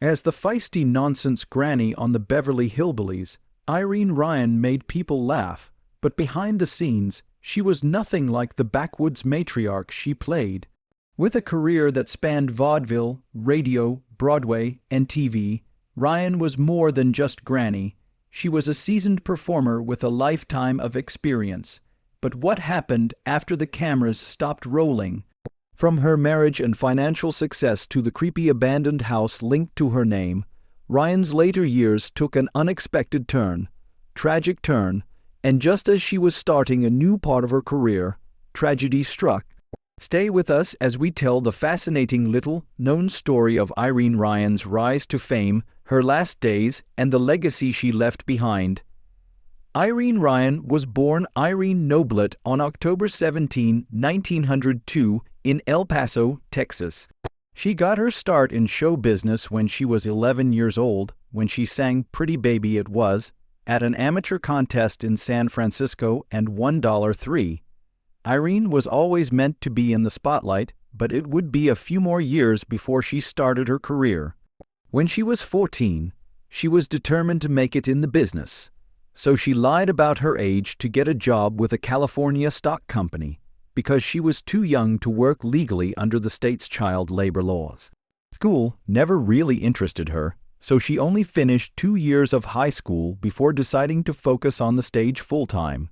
As the feisty nonsense granny on the Beverly Hillbillies, Irene Ryan made people laugh, but behind the scenes, she was nothing like the backwoods matriarch she played. With a career that spanned vaudeville, radio, Broadway, and TV, Ryan was more than just Granny. She was a seasoned performer with a lifetime of experience. But what happened after the cameras stopped rolling? From her marriage and financial success to the creepy abandoned house linked to her name, Ryan's later years took an unexpected turn, tragic turn, and just as she was starting a new part of her career, tragedy struck. Stay with us as we tell the fascinating little-known story of Irene Ryan's rise to fame, her last days, and the legacy she left behind. Irene Ryan was born Irene Noblet on October 17, 1902, in El Paso, Texas. She got her start in show business when she was 11 years old, when she sang Pretty Baby It Was, at an amateur contest in San Francisco and $1.03. Irene was always meant to be in the spotlight, but it would be a few more years before she started her career. When she was 14, she was determined to make it in the business. So she lied about her age to get a job with a California stock company, because she was too young to work legally under the state's child labor laws. School never really interested her, so she only finished 2 years of high school before deciding to focus on the stage full-time.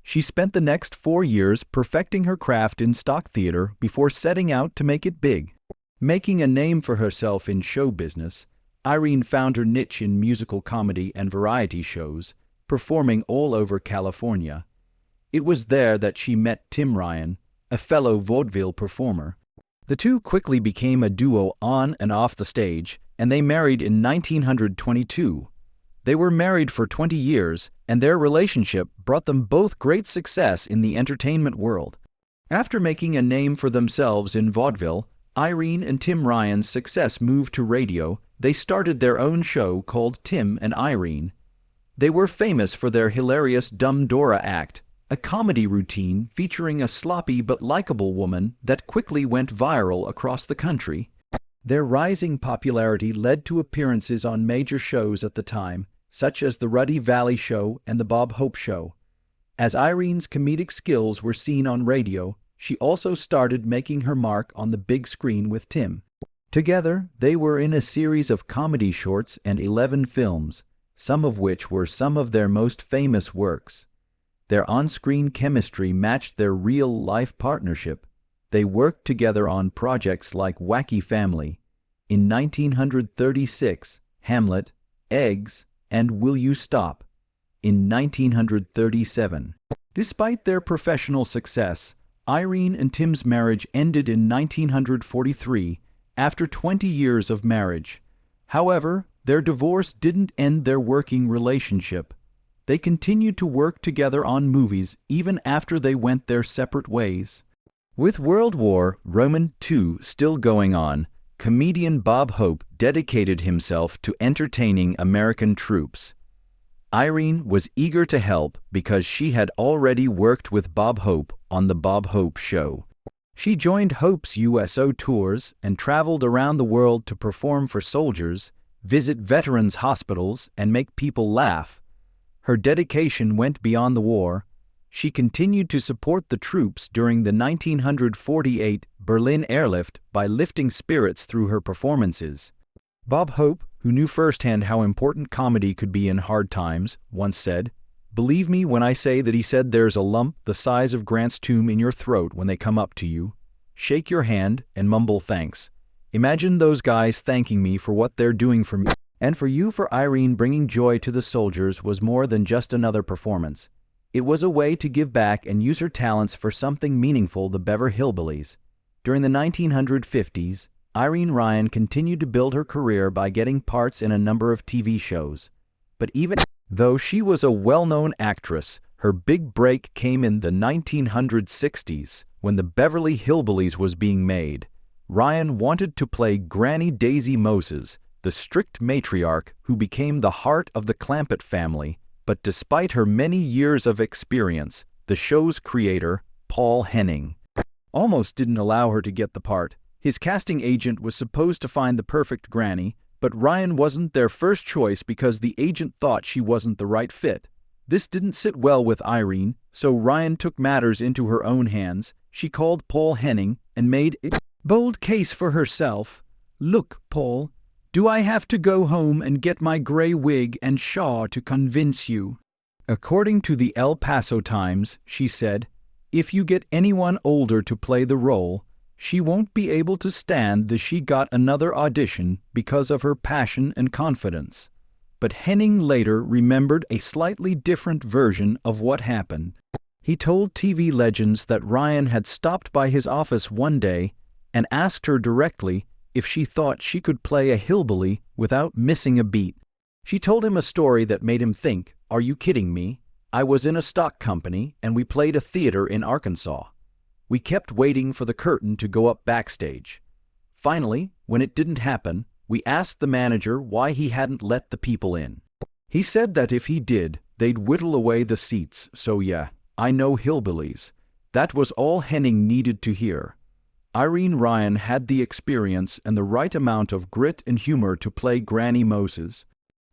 She spent the next 4 years perfecting her craft in stock theater before setting out to make it big. Making a name for herself in show business, Irene found her niche in musical comedy and variety shows, performing all over California. It was there that she met Tim Ryan, a fellow vaudeville performer. The two quickly became a duo on and off the stage, and they married in 1922. They were married for 20 years, and their relationship brought them both great success in the entertainment world. After making a name for themselves in vaudeville, Irene and Tim Ryan's success moved to radio. They started their own show called Tim and Irene. They were famous for their hilarious Dumb Dora act, a comedy routine featuring a sloppy but likable woman that quickly went viral across the country. Their rising popularity led to appearances on major shows at the time, such as The Ruddy Valley Show and The Bob Hope Show. As Irene's comedic skills were seen on radio, she also started making her mark on the big screen with Tim. Together, they were in a series of comedy shorts and 11 films, some of which were some of their most famous works. Their on-screen chemistry matched their real-life partnership. They worked together on projects like Wacky Family, in 1936, Hamlet, Eggs, and Will You Stop, in 1937. Despite their professional success, Irene and Tim's marriage ended in 1943 after 20 years of marriage. However, their divorce didn't end their working relationship. They continued to work together on movies even after they went their separate ways. With World War II still going on, comedian Bob Hope dedicated himself to entertaining American troops. Irene was eager to help because she had already worked with Bob Hope on The Bob Hope Show. She joined Hope's USO tours and traveled around the world to perform for soldiers, visit veterans' hospitals, and make people laugh. Her dedication went beyond the war. She continued to support the troops during the 1948 Berlin airlift by lifting spirits through her performances. Bob Hope, who knew firsthand how important comedy could be in hard times, once said, "Believe me when I say that he said there's a lump the size of Grant's tomb in your throat when they come up to you. Shake your hand and mumble thanks. Imagine those guys thanking me for what they're doing for me." And for you, for Irene, bringing joy to the soldiers was more than just another performance. It was a way to give back and use her talents for something meaningful. The Beverly Hillbillies. During the 1950s, Irene Ryan continued to build her career by getting parts in a number of TV shows. But even though she was a well-known actress, her big break came in the 1960s when the Beverly Hillbillies was being made. Ryan wanted to play Granny Daisy Moses, the strict matriarch who became the heart of the Clampett family. But despite her many years of experience, the show's creator, Paul Henning, almost didn't allow her to get the part. His casting agent was supposed to find the perfect granny, But Ryan wasn't their first choice because the agent thought she wasn't the right fit. This didn't sit well with Irene, so Ryan took matters into her own hands. She called Paul Henning and made a bold case for herself. "Look, Paul, do I have to go home and get my gray wig and shawl to convince you?" According to the El Paso Times, she said, "If you get anyone older to play the role, she won't be able to stand that she got another audition because of her passion and confidence." But Henning later remembered a slightly different version of what happened. He told TV Legends that Ryan had stopped by his office one day and asked her directly if she thought she could play a hillbilly without missing a beat. She told him a story that made him think, "Are you kidding me? I was in a stock company and we played a theater in Arkansas. We kept waiting for the curtain to go up backstage. Finally, when it didn't happen, we asked the manager why he hadn't let the people in. He said that if he did, they'd whittle away the seats, so yeah, I know hillbillies." That was all Henning needed to hear. Irene Ryan had the experience and the right amount of grit and humor to play Granny Moses.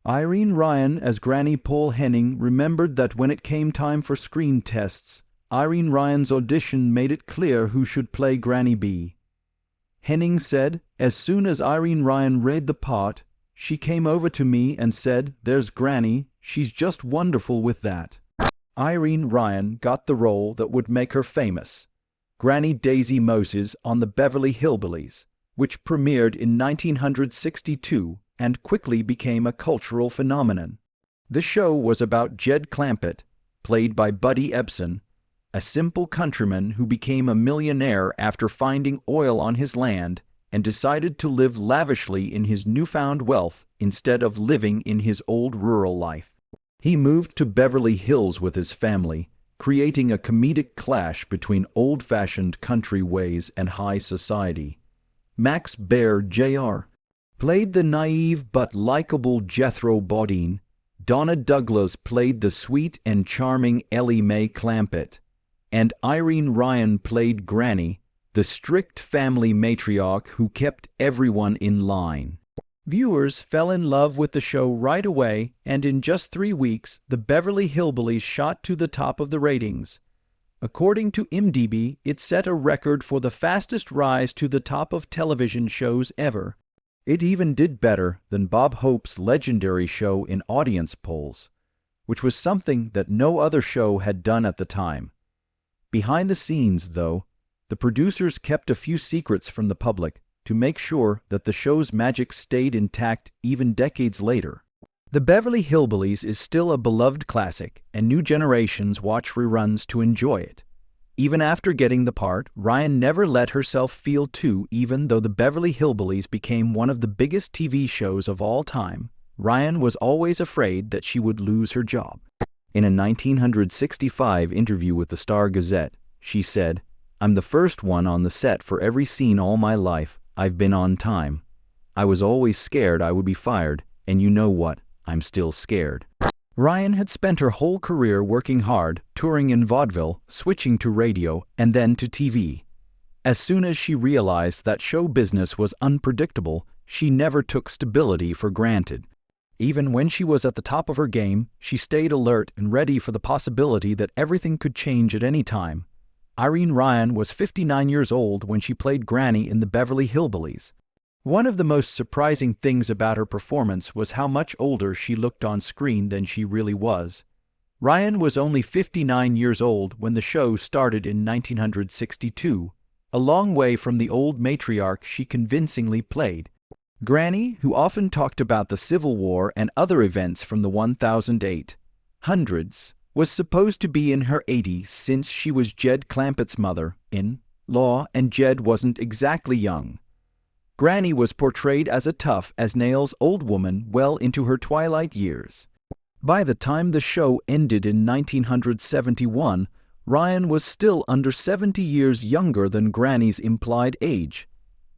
Irene Ryan as Granny Paul Henning remembered that when it came time for screen tests, Irene Ryan's audition made it clear who should play Granny B. Henning said, "As soon as Irene Ryan read the part, she came over to me and said, 'There's Granny, she's just wonderful with that.'" Irene Ryan got the role that would make her famous, Granny Daisy Moses on the Beverly Hillbillies, which premiered in 1962 and quickly became a cultural phenomenon. The show was about Jed Clampett, played by Buddy Ebsen, a simple countryman who became a millionaire after finding oil on his land and decided to live lavishly in his newfound wealth instead of living in his old rural life. He moved to Beverly Hills with his family, creating a comedic clash between old-fashioned country ways and high society. Max Baer Jr. played the naive but likable Jethro Bodine. Donna Douglas played the sweet and charming Ellie Mae Clampett, and Irene Ryan played Granny, the strict family matriarch who kept everyone in line. Viewers fell in love with the show right away, and in just 3 weeks, the Beverly Hillbillies shot to the top of the ratings. According to IMDb, it set a record for the fastest rise to the top of television shows ever. It even did better than Bob Hope's legendary show in audience polls, which was something that no other show had done at the time. Behind the scenes, though, the producers kept a few secrets from the public to make sure that the show's magic stayed intact even decades later. The Beverly Hillbillies is still a beloved classic, and new generations watch reruns to enjoy it. Even after getting the part, Ryan never let herself feel even though the Beverly Hillbillies became one of the biggest TV shows of all time. Ryan was always afraid that she would lose her job. In a 1965 interview with the Star-Gazette, she said, "I'm the first one on the set for every scene all my life. I've been on time. I was always scared I would be fired, and you know what? I'm still scared." Ryan had spent her whole career working hard, touring in vaudeville, switching to radio, and then to TV. As soon as she realized that show business was unpredictable, she never took stability for granted. Even when she was at the top of her game, she stayed alert and ready for the possibility that everything could change at any time. Irene Ryan was 59 years old when she played Granny in the Beverly Hillbillies. One of the most surprising things about her performance was how much older she looked on screen than she really was. Ryan was only 59 years old when the show started in 1962, a long way from the old matriarch she convincingly played. Granny, who often talked about the Civil War and other events from the 1800s, was supposed to be in her 80s since she was Jed Clampett's mother-in-law, and Jed wasn't exactly young. Granny was portrayed as a tough-as-nails old woman well into her twilight years. By the time the show ended in 1971, Ryan was still under 70 years younger than Granny's implied age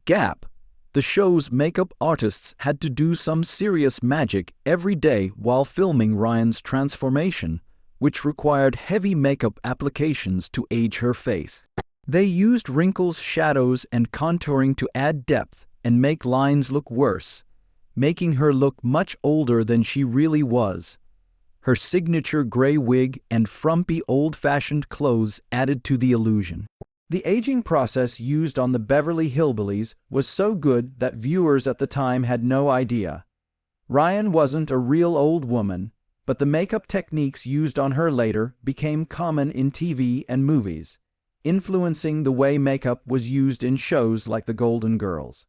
gap. The show's makeup artists had to do some serious magic every day while filming Ryan's transformation, which required heavy makeup applications to age her face. They used wrinkles, shadows, and contouring to add depth and make lines look worse. making her look much older than she really was. Her signature gray wig and frumpy old-fashioned clothes added to the illusion. The aging process used on the Beverly Hillbillies was so good that viewers at the time had no idea. Ryan wasn't a real old woman, but the makeup techniques used on her later became common in TV and movies, influencing the way makeup was used in shows like The Golden Girls.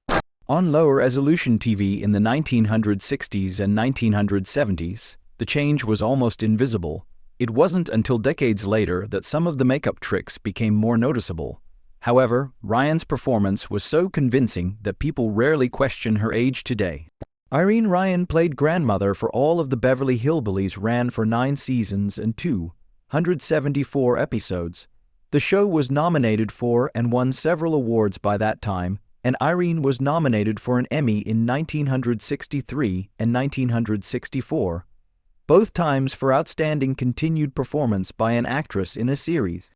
On lower-resolution TV in the 1960s and 1970s, the change was almost invisible. It wasn't until decades later that some of the makeup tricks became more noticeable. However, Ryan's performance was so convincing that people rarely question her age today. Irene Ryan played grandmother for all of the Beverly Hillbillies, ran for 9 seasons and 274 episodes. The show was nominated for and won several awards by that time, and Irene was nominated for an Emmy in 1963 and 1964, both times for outstanding continued performance by an actress in a series.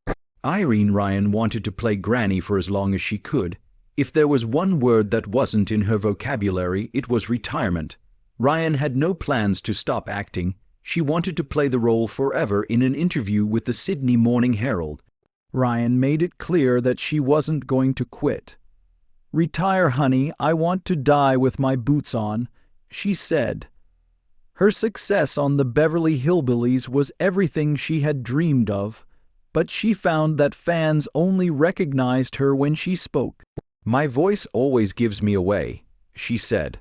Irene Ryan wanted to play Granny for as long as she could. If there was one word that wasn't in her vocabulary, it was retirement. Ryan had no plans to stop acting. She wanted to play the role forever. In an interview with the Sydney Morning Herald, Ryan made it clear that she wasn't going to quit. "Retire, honey, I want to die with my boots on," she said. Her success on the Beverly Hillbillies was everything she had dreamed of, but she found that fans only recognized her when she spoke. "My voice always gives me away," she said.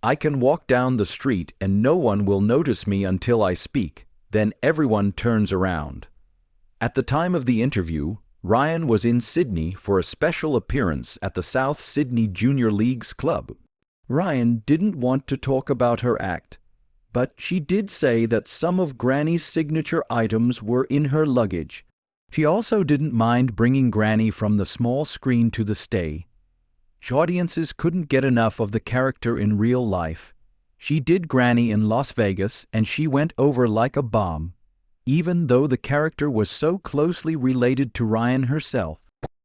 "I can walk down the street and no one will notice me until I speak, then everyone turns around." At the time of the interview, Ryan was in Sydney for a special appearance at the South Sydney Junior Leagues Club. Ryan didn't want to talk about her act, but she did say that some of Granny's signature items were in her luggage. She also didn't mind bringing Granny from the small screen to the stage. Audiences couldn't get enough of the character in real life. She did Granny in Las Vegas and she went over like a bomb, even though the character was so closely related to Ryan herself.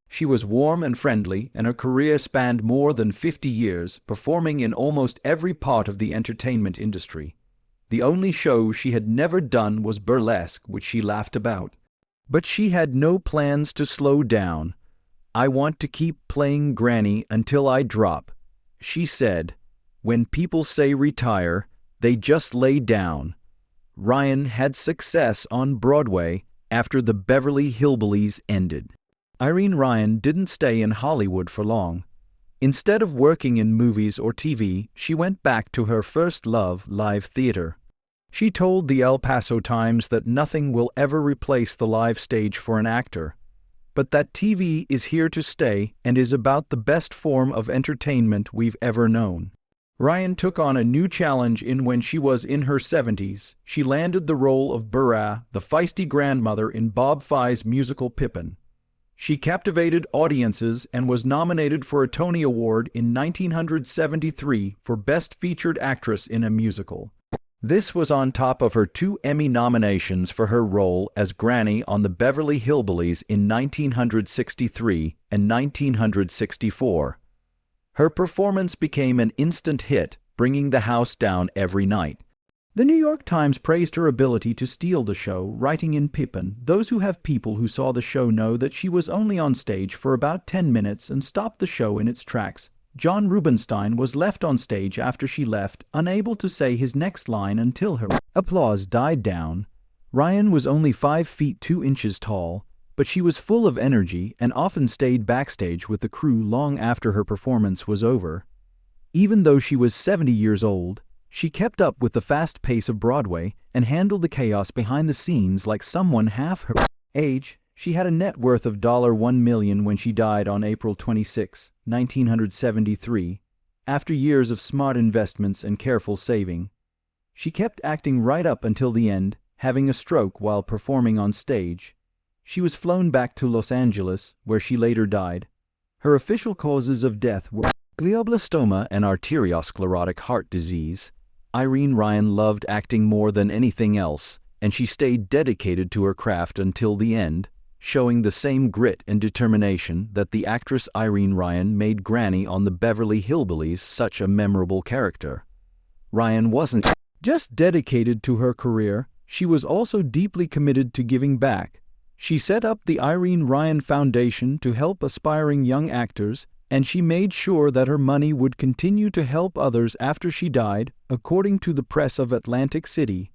She was warm and friendly, and her career spanned more than 50 years, performing in almost every part of the entertainment industry. The only show she had never done was burlesque, which she laughed about. But she had no plans to slow down. "I want to keep playing Granny until I drop," she said. "When people say retire, they just lay down." Ryan had success on Broadway after the Beverly Hillbillies ended. Irene Ryan didn't stay in Hollywood for long. Instead of working in movies or TV, she went back to her first love, live theater. She told the El Paso Times that nothing will ever replace the live stage for an actor, but that TV is here to stay and is about the best form of entertainment we've ever known. Ryan took on a new challenge when she was in her 70s. She landed the role of Burra, the feisty grandmother in Bob Fye's musical Pippin. She captivated audiences and was nominated for a Tony Award in 1973 for Best Featured Actress in a Musical. This was on top of her 2 Emmy nominations for her role as Granny on the Beverly Hillbillies in 1963 and 1964. Her performance became an instant hit, bringing the house down every night. The New York Times praised her ability to steal the show, writing in Pippin, "Those who have people who saw the show know that she was only on stage for about 10 minutes and stopped the show in its tracks. John Rubinstein was left on stage after she left, unable to say his next line until her applause died down." Ryan was only 5 feet 2 inches tall, but she was full of energy and often stayed backstage with the crew long after her performance was over. Even though she was 70 years old, she kept up with the fast pace of Broadway and handled the chaos behind the scenes like someone half her age. She had a net worth of $1 million when she died on April 26, 1973, after years of smart investments and careful saving. She kept acting right up until the end, having a stroke while performing on stage. She was flown back to Los Angeles, where she later died. Her official causes of death were glioblastoma and arteriosclerotic heart disease. Irene Ryan loved acting more than anything else, and she stayed dedicated to her craft until the end, showing the same grit and determination that the actress Irene Ryan made Granny on the Beverly Hillbillies such a memorable character. Ryan wasn't just dedicated to her career, she was also deeply committed to giving back. She set up the Irene Ryan Foundation to help aspiring young actors, and she made sure that her money would continue to help others after she died, according to the press of Atlantic City.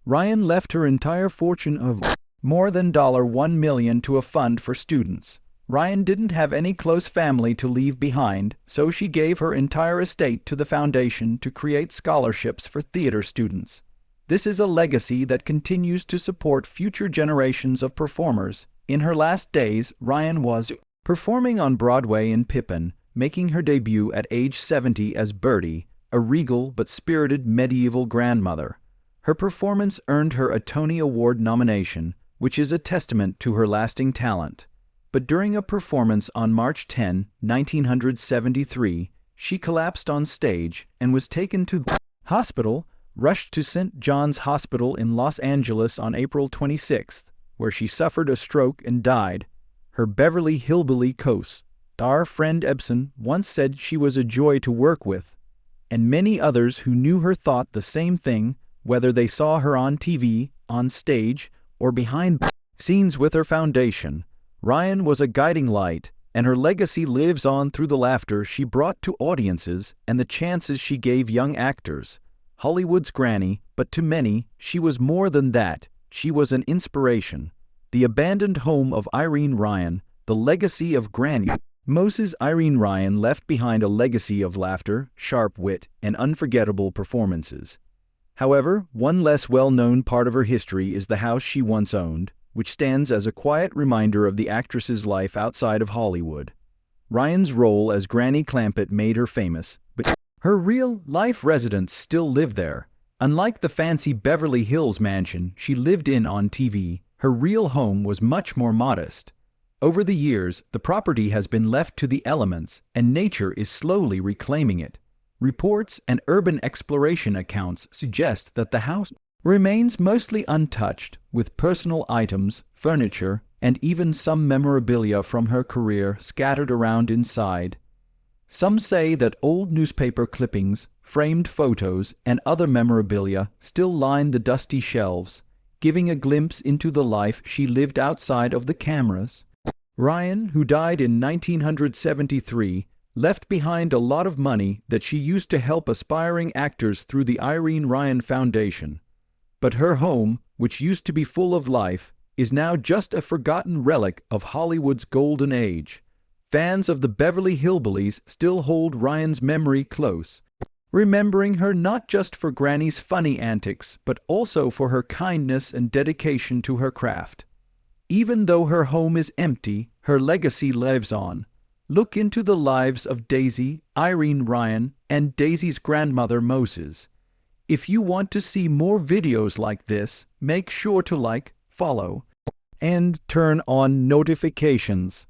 Ryan left her entire fortune of more than $1 million to a fund for students. Ryan didn't have any close family to leave behind, so she gave her entire estate to the foundation to create scholarships for theater students. This is a legacy that continues to support future generations of performers. In her last days, Ryan was performing on Broadway in Pippin, making her debut at age 70 as Bertie, a regal but spirited medieval grandmother. Her performance earned her a Tony Award nomination, which is a testament to her lasting talent. But during a performance on March 10, 1973, she collapsed on stage and was taken to the hospital, rushed to St. John's Hospital in Los Angeles on April 26, where she suffered a stroke and died. Her Beverly Hillbilly co-star friend Ebsen once said she was a joy to work with, and many others who knew her thought the same thing, whether they saw her on TV, on stage, or behind the scenes with her foundation. Ryan was a guiding light, and her legacy lives on through the laughter she brought to audiences and the chances she gave young actors. Hollywood's granny, but to many, she was more than that. She was an inspiration. The abandoned home of Irene Ryan, the legacy of Granny Moses. Irene Ryan left behind a legacy of laughter, sharp wit, and unforgettable performances. However, one less well-known part of her history is the house she once owned, which stands as a quiet reminder of the actress's life outside of Hollywood. Ryan's role as Granny Clampett made her famous, but her real-life residents still live there. Unlike the fancy Beverly Hills mansion she lived in on TV, her real home was much more modest. Over the years, the property has been left to the elements, and nature is slowly reclaiming it. Reports and urban exploration accounts suggest that the house remains mostly untouched, with personal items, furniture, and even some memorabilia from her career scattered around inside. Some say that old newspaper clippings, framed photos, and other memorabilia still line the dusty shelves, giving a glimpse into the life she lived outside of the cameras. Ryan, who died in 1973, left behind a lot of money that she used to help aspiring actors through the Irene Ryan Foundation. But her home, which used to be full of life, is now just a forgotten relic of Hollywood's golden age. Fans of the Beverly Hillbillies still hold Ryan's memory close, remembering her not just for Granny's funny antics, but also for her kindness and dedication to her craft. Even though her home is empty, her legacy lives on. Look into the lives of Daisy, Irene Ryan, and Daisy's grandmother Moses. If you want to see more videos like this, make sure to like, follow, and turn on notifications.